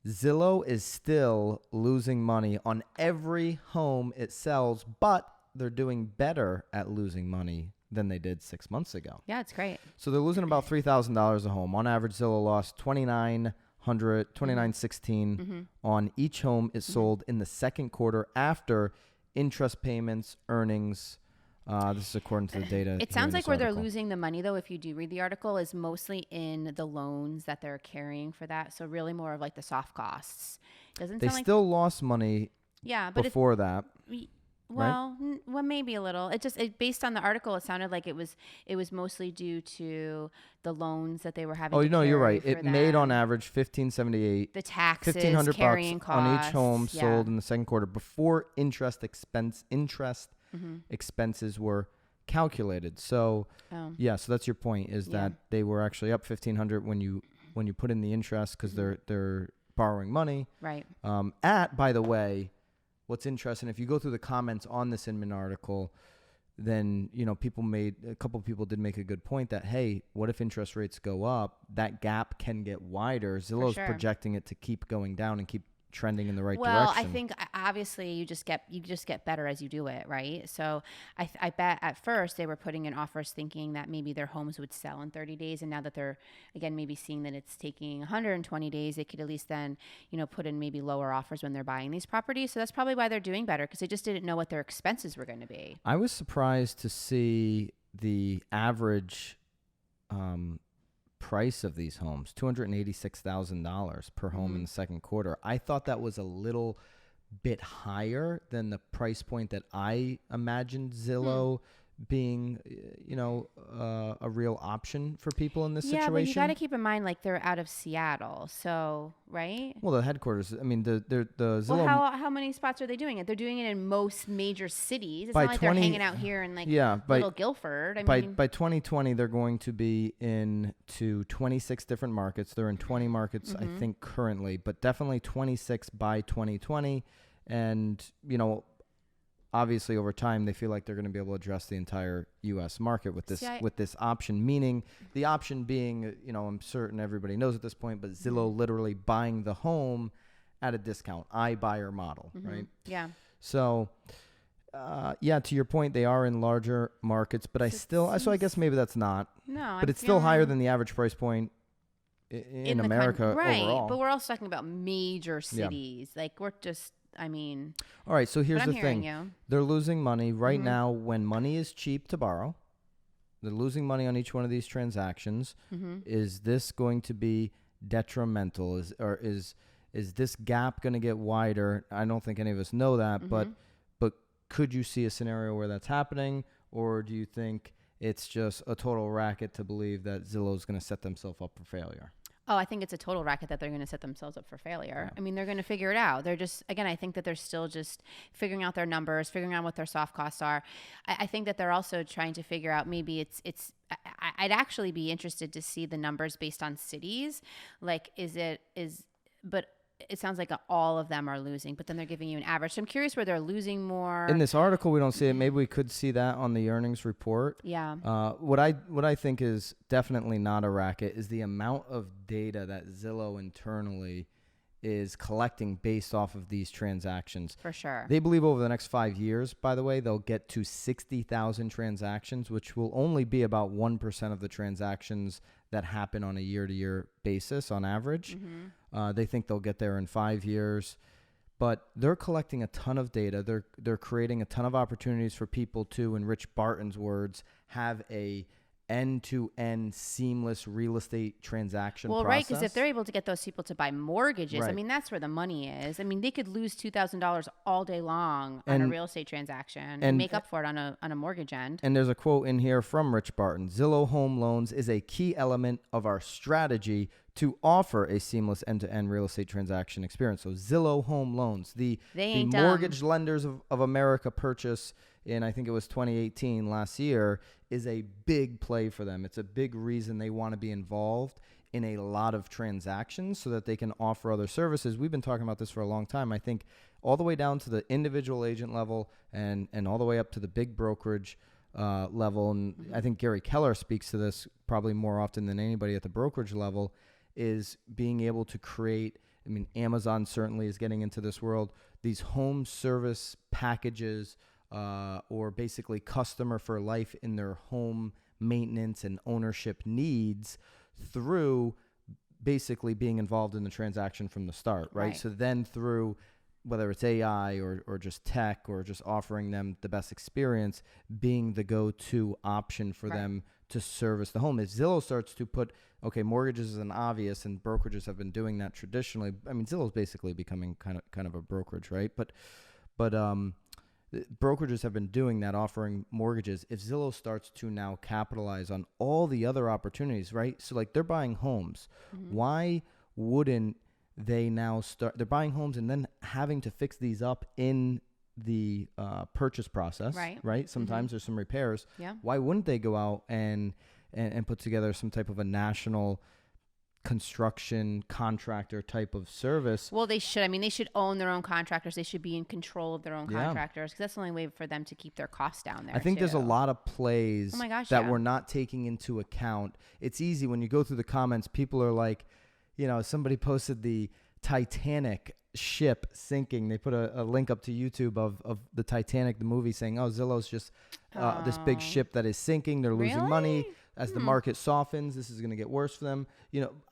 Zillow is still losing money on every home it sells, but they're doing better at losing money than they did 6 months ago. Yeah, it's great. So they're losing about $3,000 a home. On average, Zillow lost $2,916 on each home it sold in the second quarter after interest payments, earnings. This is according to the data. It sounds like where they're losing the money, though, if you do read the article, is mostly in the loans that they're carrying for that. So really more of like the soft costs. They still lost money before that. Well, well, maybe a little. Based on the article, it sounded like it was mostly due to the loans that they were having. Oh, to carry you're right. For It made on average $1,578. The taxes, $1,500 carrying costs on each home sold in the second quarter before interest expenses were calculated. So, so that's your point, is that they were actually up $1,500 when you put in the interest because they're borrowing money. Right. By the way, what's interesting, if you go through the comments on this Inman article, then, a couple of people did make a good point that, hey, what if interest rates go up? That gap can get wider. Zillow's projecting it to keep going down and keep trending in the right direction. Well, I think obviously you just get better as you do it, right? So I bet at first they were putting in offers thinking that maybe their homes would sell in 30 days. And now that they're, again, maybe seeing that it's taking 120 days, they could at least then, put in maybe lower offers when they're buying these properties. So that's probably why they're doing better, because they just didn't know what their expenses were going to be. I was surprised to see the average price of these homes, $286,000 per home in the second quarter. I thought that was a little bit higher than the price point that I imagined Zillow being, a real option for people in this situation. Yeah, but you got to keep in mind, like, they're out of Seattle, so, right? Well, the headquarters, the Zillow. Well, how many spots are they doing it? They're doing it in most major cities. It's not like they're hanging out here in, like, little Guilford. By 2020, they're going to be into 26 different markets. They're in 20 markets, I think, currently, but definitely 26 by 2020. And, obviously, over time, they feel like they're going to be able to address the entire U.S. market with this option, meaning the option being, I'm certain everybody knows at this point, but Zillow literally buying the home at a discount, iBuyer model, right? Yeah. So, to your point, they are in larger markets, but I guess maybe that's not. No, but it's still higher than the average price point in America overall. But we're also talking about major cities. Yeah. Like, we're just... all right. So here's the thing. They're losing money right now when money is cheap to borrow. They're losing money on each one of these transactions. Is this going to be detrimental? Is this gap going to get wider? I don't think any of us know that, but could you see a scenario where that's happening, or do you think it's just a total racket to believe that Zillow is going to set themselves up for failure? Oh, I think it's a total racket that they're going to set themselves up for failure. Yeah. They're going to figure it out. They're just, again, I think that they're still just figuring out their numbers, figuring out what their soft costs are. I think that they're also trying to figure out, maybe I'd actually be interested to see the numbers based on cities. Like, but it sounds like all of them are losing, but then they're giving you an average. So I'm curious where they're losing more. In this article, we don't see it. Maybe we could see that on the earnings report. Yeah. What I think is definitely not a racket is the amount of data that Zillow internally is collecting based off of these transactions. For sure. They believe over the next 5 years, by the way, they'll get to 60,000 transactions, which will only be about 1% of the transactions that happen on a year-to-year basis on average. They think they'll get there in 5 years. But they're collecting a ton of data. They're creating a ton of opportunities for people to, in Rich Barton's words, have a end-to-end seamless real estate transaction process. Right, because if they're able to get those people to buy mortgages, that's where the money is. They could lose $2,000 all day long on a real estate transaction and make up for it on a mortgage end. And there's a quote in here from Rich Barton: Zillow Home Loans is a key element of our strategy to offer a seamless end-to-end real estate transaction experience. So Zillow Home Loans, the mortgage lenders of America purchase in, I think it was 2018 last year, is a big play for them. It's a big reason they want to be involved in a lot of transactions so that they can offer other services. We've been talking about this for a long time. I think all the way down to the individual agent level and all the way up to the big brokerage level. And I think Gary Keller speaks to this probably more often than anybody at the brokerage level, is being able to create I mean, Amazon certainly is getting into this world. These home service packages, or basically customer for life in their home maintenance and ownership needs through basically being involved in the transaction from the start, right? So then through whether it's AI or just tech or just offering them the best experience, being the go-to option for them to service the home. If Zillow starts to put, okay, mortgages is an obvious, and brokerages have been doing that traditionally. I mean, Zillow's basically becoming kind of a brokerage, right? But brokerages have been doing that, offering mortgages. If Zillow starts to now capitalize on all the other opportunities, right? So like they're buying homes. Why wouldn't they now they're buying homes and then having to fix these up in the purchase process, right? Sometimes there's some repairs. Why wouldn't they go out and put together some type of a national construction contractor type of service? Well, they should. I mean, they should own their own contractors. They should be in control of their own contractors, because that's the only way for them to keep their costs down there. I think there's a lot of plays that we're not taking into account. It's easy when you go through the comments. People are like, somebody posted the Titanic ship sinking. They put a link up to YouTube of the Titanic, the movie, saying, oh, Zillow's just this big ship that is sinking. They're losing money. As the market softens, this is going to get worse for them.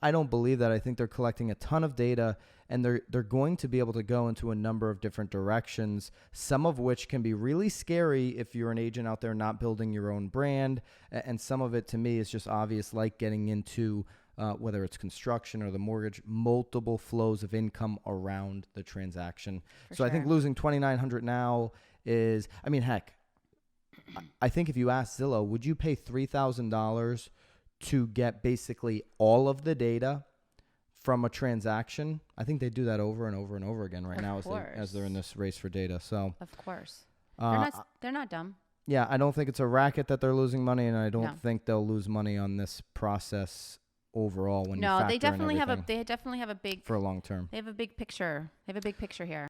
I don't believe that. I think they're collecting a ton of data, and they're going to be able to go into a number of different directions, some of which can be really scary if you're an agent out there not building your own brand. And some of it, to me, is just obvious, like getting into whether it's construction or the mortgage, multiple flows of income around the transaction. I think losing $2,900 now is, I mean, heck, I think if you ask Zillow, would you pay $3,000 to get basically all of the data from a transaction? I think they do that over and over and over again right now as they're in this race for data. So of course, they're not dumb. Yeah, I don't think it's a racket that they're losing money, and I don't think they'll lose money on this process overall. When you factor they definitely in have a big for a long term. They have a big picture. They have a big picture here.